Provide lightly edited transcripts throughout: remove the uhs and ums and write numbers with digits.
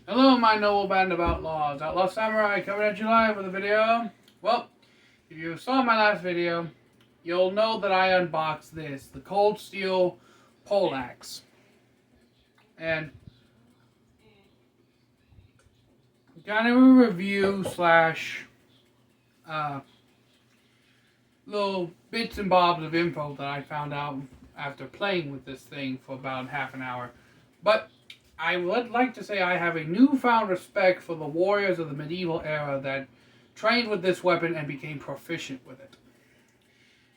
Hello, my noble band of outlaws. Outlaw Samurai coming at you live with a video. Well, if you saw my last video, you'll know that I unboxed this, the Cold Steel Poleaxe. And kind of a review slash little bits and bobs of info that I found out after playing with this thing for about half an hour. But I would like to say I have a newfound respect for the warriors of the medieval era that trained with this weapon and became proficient with it.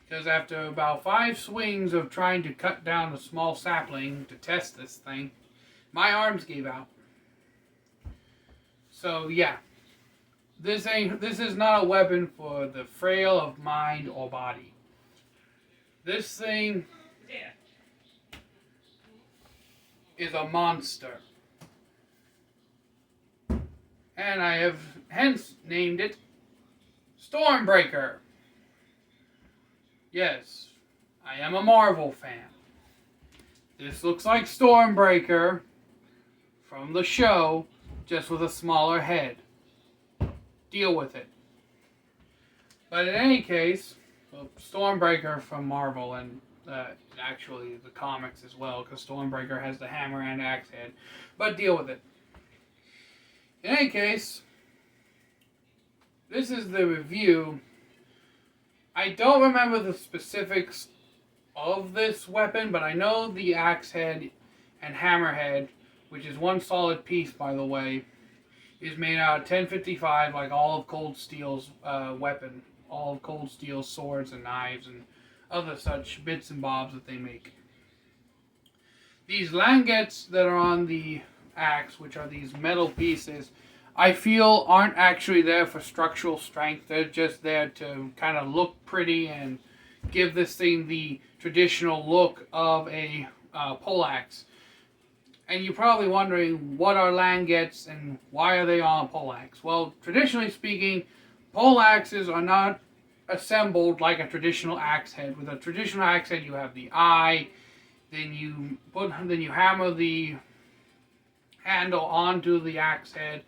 Because after about 5 swings of trying to cut down a small sapling to test this thing, my arms gave out. So yeah, this is not a weapon for the frail of mind or body. This thing is a monster. And I have hence named it Stormbreaker. Yes, I am a Marvel fan. This looks like Stormbreaker from the show, just with a smaller head. Deal with it. But in any case, well, Stormbreaker from Marvel and actually the comics as well, because Stormbreaker has the hammer and axe head. But deal with it. In any case, this is the review. I don't remember the specifics of this weapon, but I know the axe head and hammer head, which is one solid piece, by the way, is made out of 1055, like all of Cold Steel's weapon, all of Cold Steel's swords and knives and other such bits and bobs that they make. These langettes that are on the axe, which are these metal pieces, I feel aren't actually there for structural strength. They're just there to kind of look pretty and give this thing the traditional look of a poleaxe. And you're probably wondering, what are langettes and why are they on a poleaxe? Well, traditionally speaking, poleaxes are not assembled like a traditional axe head. With a traditional axe head, you have the eye, then you hammer the handle onto the axe head,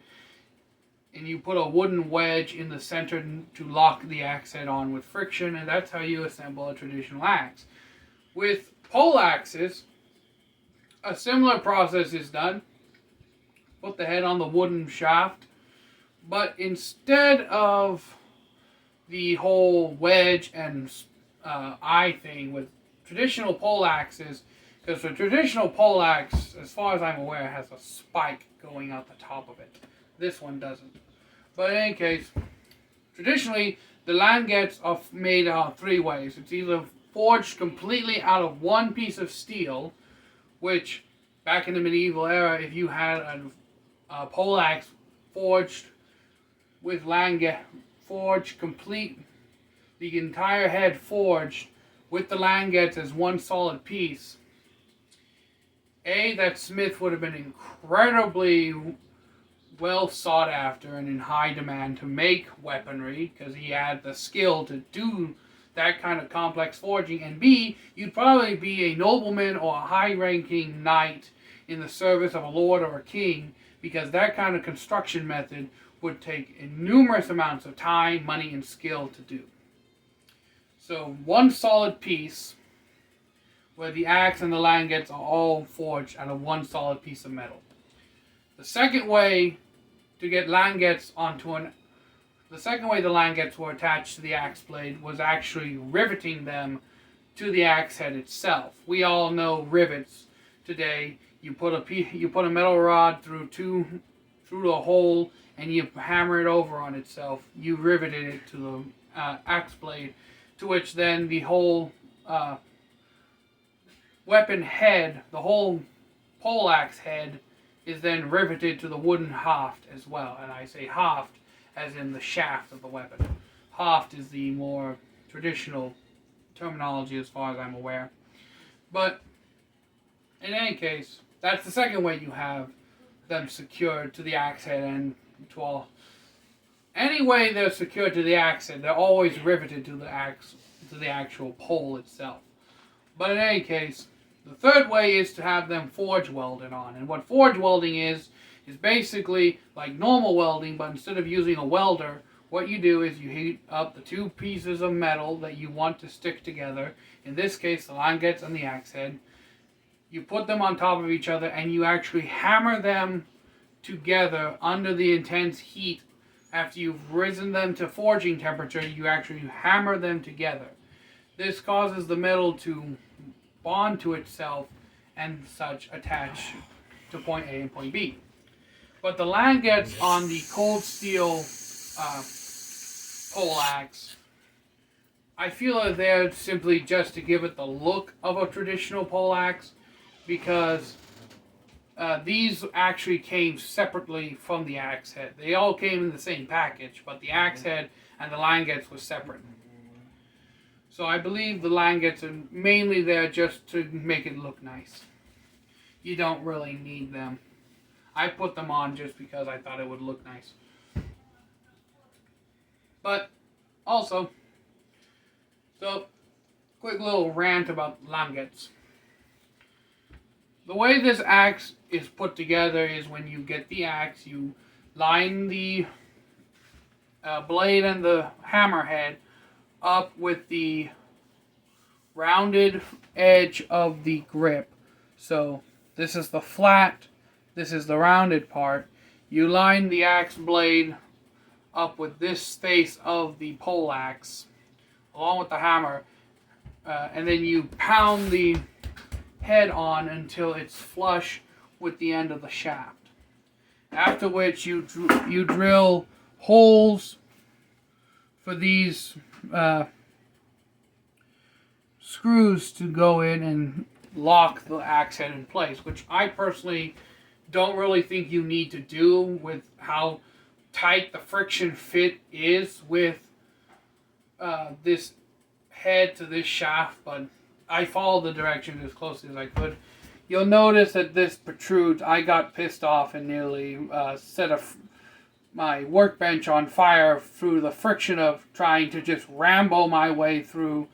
and you put a wooden wedge in the center to lock the axe head on with friction, and that's how you assemble a traditional axe. With poleaxes, a similar process is done. Put the head on the wooden shaft, but instead of the whole wedge and eye thing with traditional poleaxes, because the traditional poleaxe, as far as I'm aware, has a spike going out the top of it. This one doesn't. But in any case, traditionally, the langettes are made out 3 ways. It's either forged completely out of one piece of steel, which back in the medieval era, if you had a poleaxe forged with langet, forged complete, the entire head forged with the langettes as one solid piece, that smith would have been incredibly well sought after and in high demand to make weaponry, because he had the skill to do that kind of complex forging, and B, you'd probably be a nobleman or a high-ranking knight in the service of a lord or a king, because that kind of construction method would take numerous amounts of time, money, and skill to do. So one solid piece, where the axe and the langettes are all forged out of one solid piece of metal. The second way to get langettes the second way the langettes were attached to the axe blade was actually riveting them to the axe head itself. We all know rivets today. You put a metal rod through a hole and you hammer it over on itself. You riveted it to the axe blade, to which then the whole weapon head, the whole poleaxe head, is then riveted to the wooden haft as well. And I say haft as in the shaft of the weapon. Haft is the more traditional terminology as far as I'm aware. But in any case, that's the second way you have them secured to the axe head, and to all. Any way they're secured to the axe head, they're always riveted to the actual pole itself. But in any case, the third way is to have them forge welded on. And what forge welding is is basically like normal welding, but instead of using a welder, what you do is you heat up the two pieces of metal that you want to stick together. In this case, the languettes and the axe head. You put them on top of each other and you actually hammer them together under the intense heat. After you've risen them to forging temperature, you actually hammer them together. This causes the metal to bond to itself and such attach to point A and point B. But the languettes on the cold steel pole axe, I feel that they're simply just to give it the look of a traditional pole axe, because these actually came separately from the axe head. They all came in the same package, but the axe head and the languettes were separate. So I believe the languettes are mainly there just to make it look nice. You don't really need them. I put them on just because I thought it would look nice. But also, so quick little rant about languettes. The way this axe is put together is when you get the axe, you line the blade and the hammerhead up with the rounded edge of the grip. So this is the flat, this is the rounded part. You line the axe blade up with this face of the pole axe along with the hammer, and then you pound the head on until it's flush with the end of the shaft. After which you drill holes for these screws to go in and lock the axe head in place, which I personally don't really think you need to do with how tight the friction fit is with this head to this shaft, but I followed the directions as closely as I could. You'll notice that this protrudes. I got pissed off and nearly set my workbench on fire through the friction of trying to just ramble my way through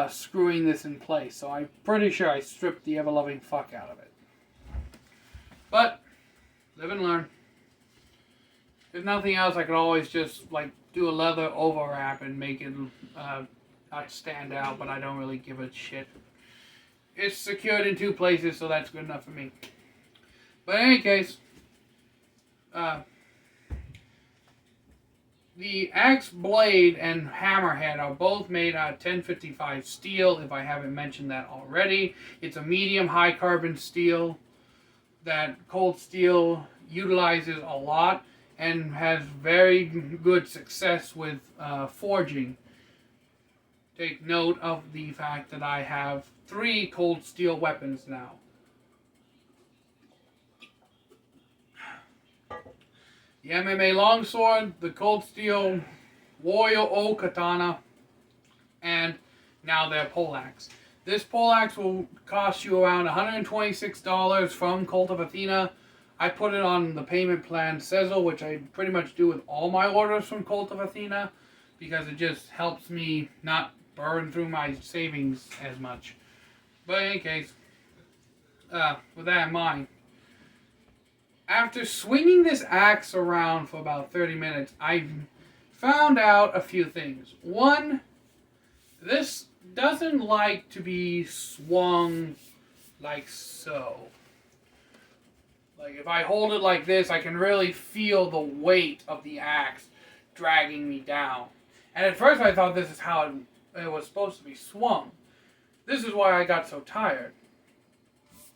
screwing this in place. So I'm pretty sure I stripped the ever-loving fuck out of it. But, live and learn. If nothing else, I could always just like do a leather overwrap and make it not stand out, but I don't really give a shit. It's secured in two places, so that's good enough for me. But in any case, the axe blade and hammerhead are both made out of 1055 steel, if I haven't mentioned that already. It's a medium high carbon steel that cold steel utilizes a lot and has very good success with forging. Take note of the fact that I have 3 cold steel weapons now. The MMA longsword, the cold steel warrior O katana, and now their poleaxe. This poleaxe will cost you around $126 from Cult of Athena. I put it on the payment plan Sezzle, which I pretty much do with all my orders from Cult of Athena, because it just helps me not burn through my savings as much. But in any case, with that in mind, after swinging this axe around for about 30 minutes, I found out a few things. One, this doesn't like to be swung like so. Like if I hold it like this, I can really feel the weight of the axe dragging me down. And at first I thought this is how it was supposed to be swung. This is why I got so tired.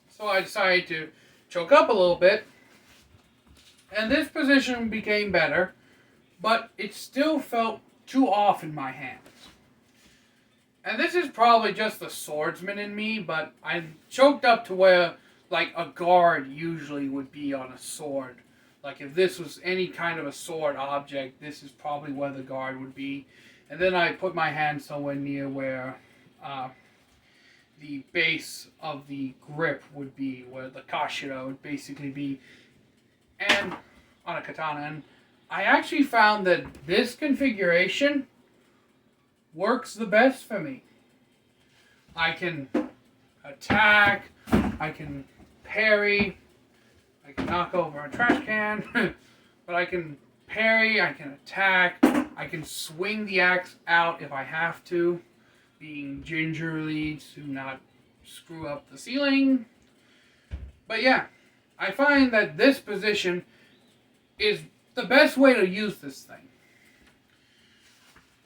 So I decided to choke up a little bit. And this position became better, but it still felt too off in my hands. And this is probably just the swordsman in me, but I'm choked up to where like a guard usually would be on a sword. Like if this was any kind of a sword object, this is probably where the guard would be. And then I put my hand somewhere near where the base of the grip would be, where the kashira would basically be, and on a katana. And I actually found that this configuration works the best for me. I can attack, I can parry, I I can knock over a trash can, but I can parry, I can attack, I can swing the axe out if I have to, being gingerly to not screw up the ceiling. But yeah, I find that this position is the best way to use this thing.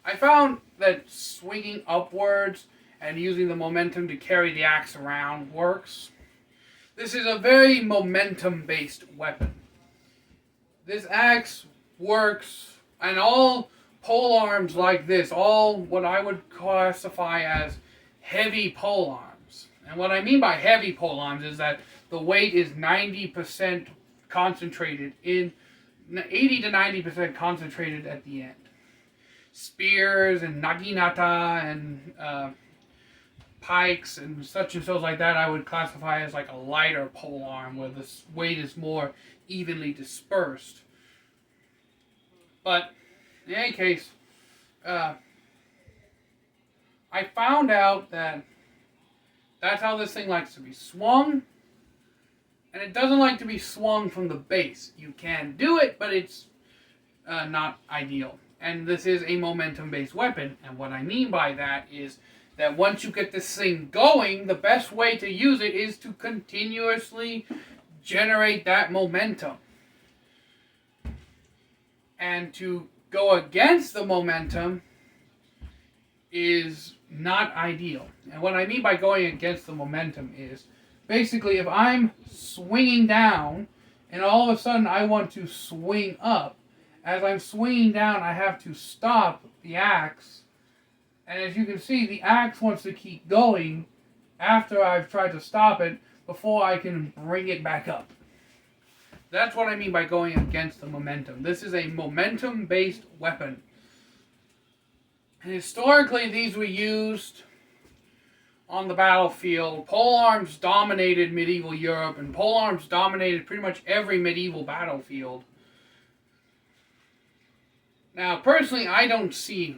I found that swinging upwards and using the momentum to carry the axe around works. This is a very momentum-based weapon. This axe works, and all pole arms like this, all what I would classify as heavy pole arms. And what I mean by heavy pole arms is that the weight is 90% concentrated in 80 to 90% concentrated at the end. Spears and naginata and pikes and such like that I would classify as like a lighter pole arm where the weight is more evenly dispersed. But in any case, I found out that that's how this thing likes to be swung. And it doesn't like to be swung from the base. You can do it, but it's not ideal. And this is a momentum-based weapon. And what I mean by that is that once you get this thing going, the best way to use it is to continuously generate that momentum. And to go against the momentum is not ideal. And what I mean by going against the momentum is, basically, if I'm swinging down and all of a sudden I want to swing up, as I'm swinging down, I have to stop the axe. And as you can see, the axe wants to keep going after I've tried to stop it before I can bring it back up. That's what I mean by going against the momentum. This is a momentum-based weapon. And historically, these were used on the battlefield. Polearms dominated medieval Europe, and polearms dominated pretty much every medieval battlefield. Now, personally, I can see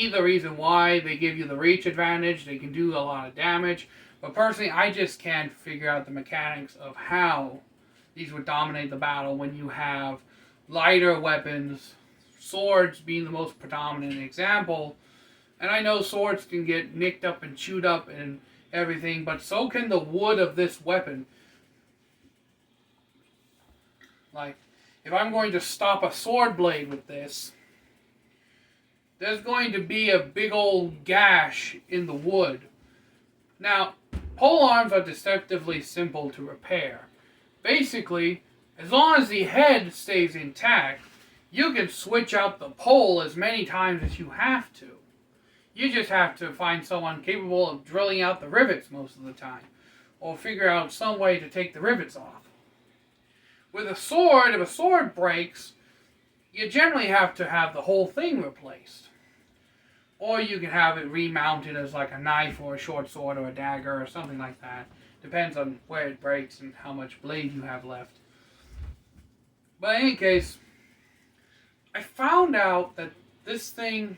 the reason why they give you the reach advantage. They can do a lot of damage. But personally, I just can't figure out the mechanics of how these would dominate the battle when you have lighter weapons, swords being the most predominant example. And I know swords can get nicked up and chewed up and everything, but so can the wood of this weapon. Like, if I'm going to stop a sword blade with this, there's going to be a big old gash in the wood. Now, polearms are deceptively simple to repair. Basically, as long as the head stays intact, you can switch out the pole as many times as you have to. You just have to find someone capable of drilling out the rivets most of the time, or figure out some way to take the rivets off. With a sword, if a sword breaks, you generally have to have the whole thing replaced. Or you can have it remounted as like a knife or a short sword or a dagger or something like that. Depends on where it breaks and how much blade you have left. But in any case, I found out that this thing,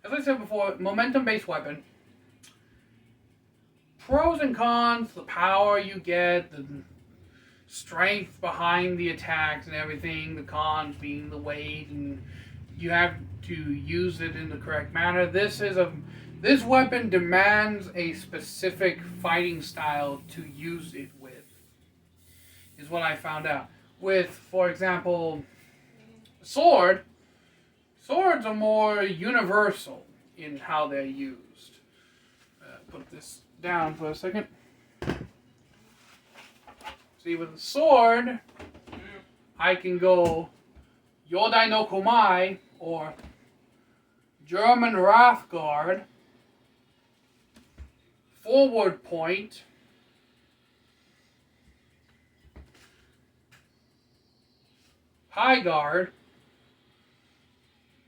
as I said before, momentum-based weapon. Pros and cons, the power you get, the strength behind the attacks and everything, the cons being the weight, and you have to use it in the correct manner. This weapon demands a specific fighting style to use it with, is what I found out. With, for example, swords are more universal in how they're used. Put this down for a second. See, with a sword, I can go Yodai no Komai, or German Wrath Guard, forward point, high guard,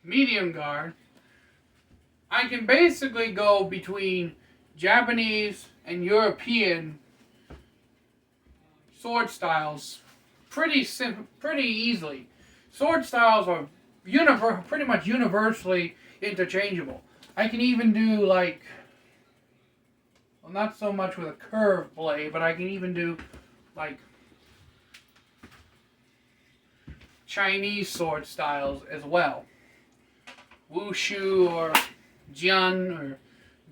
medium guard. I can basically go between Japanese and European sword styles pretty easily. Sword styles are pretty much universally interchangeable. I can even do not so much with a curved blade, but I can even do like Chinese sword styles as well. Wushu or Jian or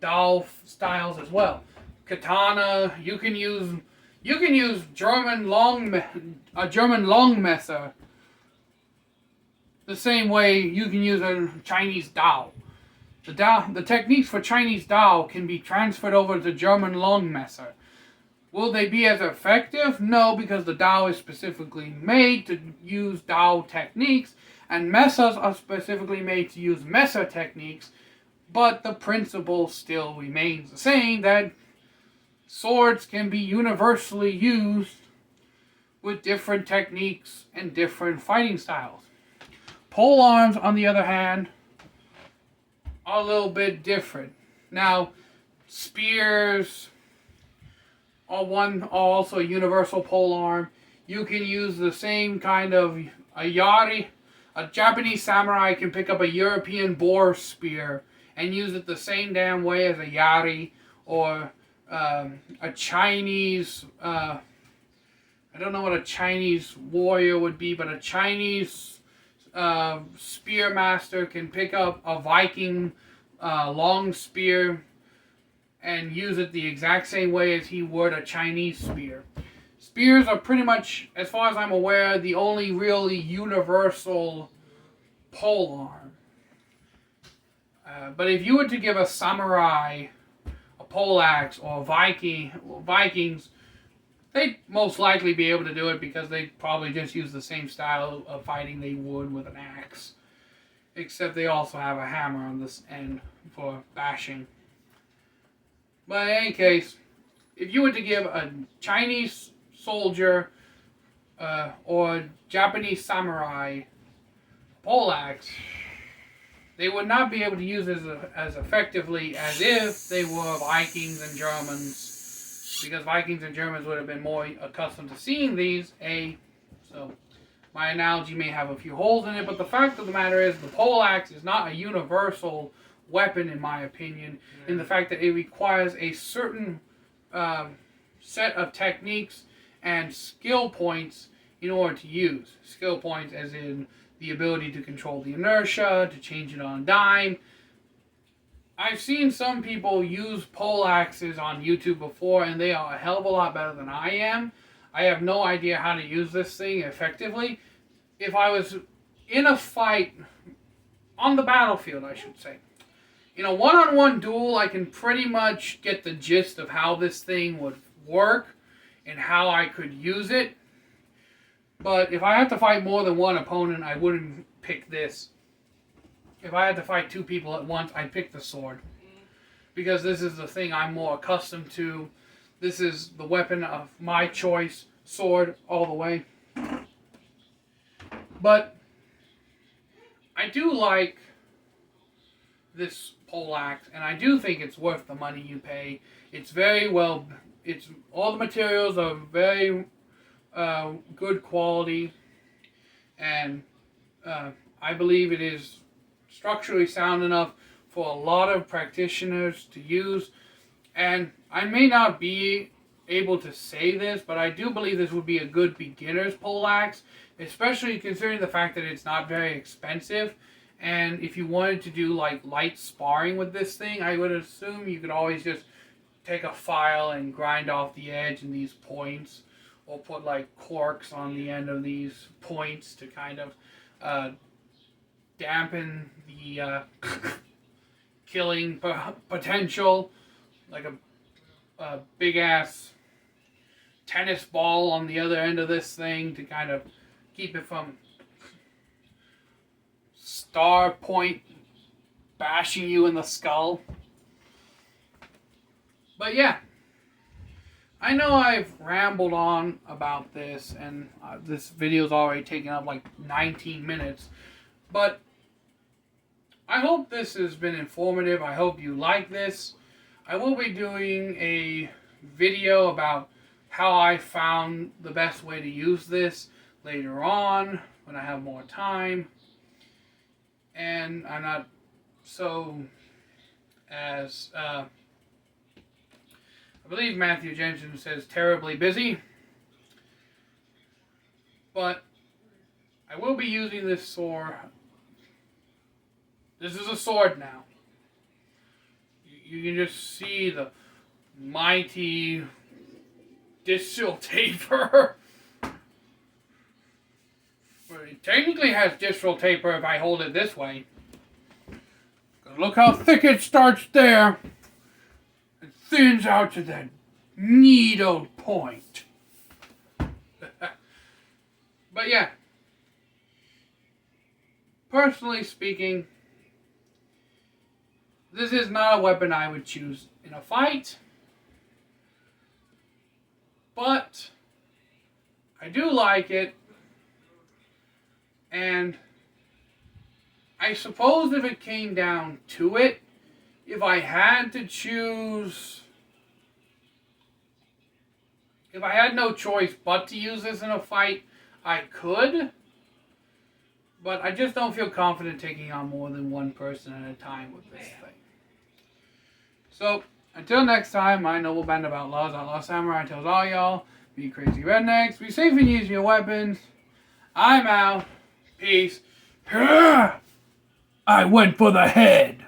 Dao styles as well. Katana, you can use a German Longmesser the same way you can use a Chinese Dao. The techniques for Chinese Dao can be transferred over to German Longmesser. Will they be as effective? No, because the Dao is specifically made to use Dao techniques, and messers are specifically made to use messer techniques, but the principle still remains the same, that swords can be universally used with different techniques and different fighting styles. Pole arms, on the other hand, are a little bit different. Now, spears are also a universal pole arm. You can use the same kind of a yari. A Japanese samurai can pick up a European boar spear and use it the same damn way as a yari, or a Chinese, I don't know what a Chinese warrior would be, but a Chinese spear master can pick up a Viking long spear and use it the exact same way as he would a Chinese spear. Spears are pretty much, as far as I'm aware, the only really universal pole arm. But if you were to give a samurai a poleaxe or Vikings, they'd most likely be able to do it because they probably just use the same style of fighting they would with an axe. Except they also have a hammer on this end for bashing. But in any case, if you were to give a Chinese soldier or Japanese samurai poleaxe, they would not be able to use it as effectively as if they were Vikings and Germans, because Vikings and Germans would have been more accustomed to seeing these. So my analogy may have a few holes in it, but the fact of the matter is the poleaxe is not a universal weapon, in my opinion, in the fact that it requires a certain set of techniques and skill points in order to use. Skill points as in the ability to control the inertia, to change it on a dime. I've seen some people use poleaxes on YouTube before, and they are a hell of a lot better than I am. I have no idea how to use this thing effectively. If I was in a fight, on the battlefield, I should say, in a one-on-one duel, I can pretty much get the gist of how this thing would work and how I could use it. But if I had to fight more than one opponent, I wouldn't pick this. If I had to fight two people at once, I'd pick the sword. Because this is the thing I'm more accustomed to. This is the weapon of my choice. Sword all the way. But I do like this poleaxe, and I do think it's worth the money you pay. It's very well, all the materials are very good quality, and I believe it is structurally sound enough for a lot of practitioners to use. And I may not be able to say this, but I do believe this would be a good beginner's poleaxe, especially considering the fact that it's not very expensive. And if you wanted to do like light sparring with this thing, I would assume you could always just take a file and grind off the edge and these points, or put like corks on the end of these points to kind of dampen the killing potential, like a big ass tennis ball on the other end of this thing to kind of keep it from star point bashing you in the skull. But yeah, I know I've rambled on about this, and this video's already taken up like 19 minutes, but I hope this has been informative. I hope you like this. I will be doing a video about how I found the best way to use this later on when I have more time. And I'm not so as I believe Matthew Jensen says terribly busy. But I will be using this sword. This is a sword now. You can just see the mighty distal taper. Well, it technically has distal taper if I hold it this way. Look how thick it starts there. It thins out to that needle point. But yeah. Personally speaking, this is not a weapon I would choose in a fight. But I do like it. And I suppose if it came down to it, if I had to choose, if I had no choice but to use this in a fight, I could. But I just don't feel confident taking on more than one person at a time with this thing. So, until next time, my noble band of outlaw samurai tells all y'all, be crazy rednecks, be safe and use your weapons. I'm out. Peace. I went for the head.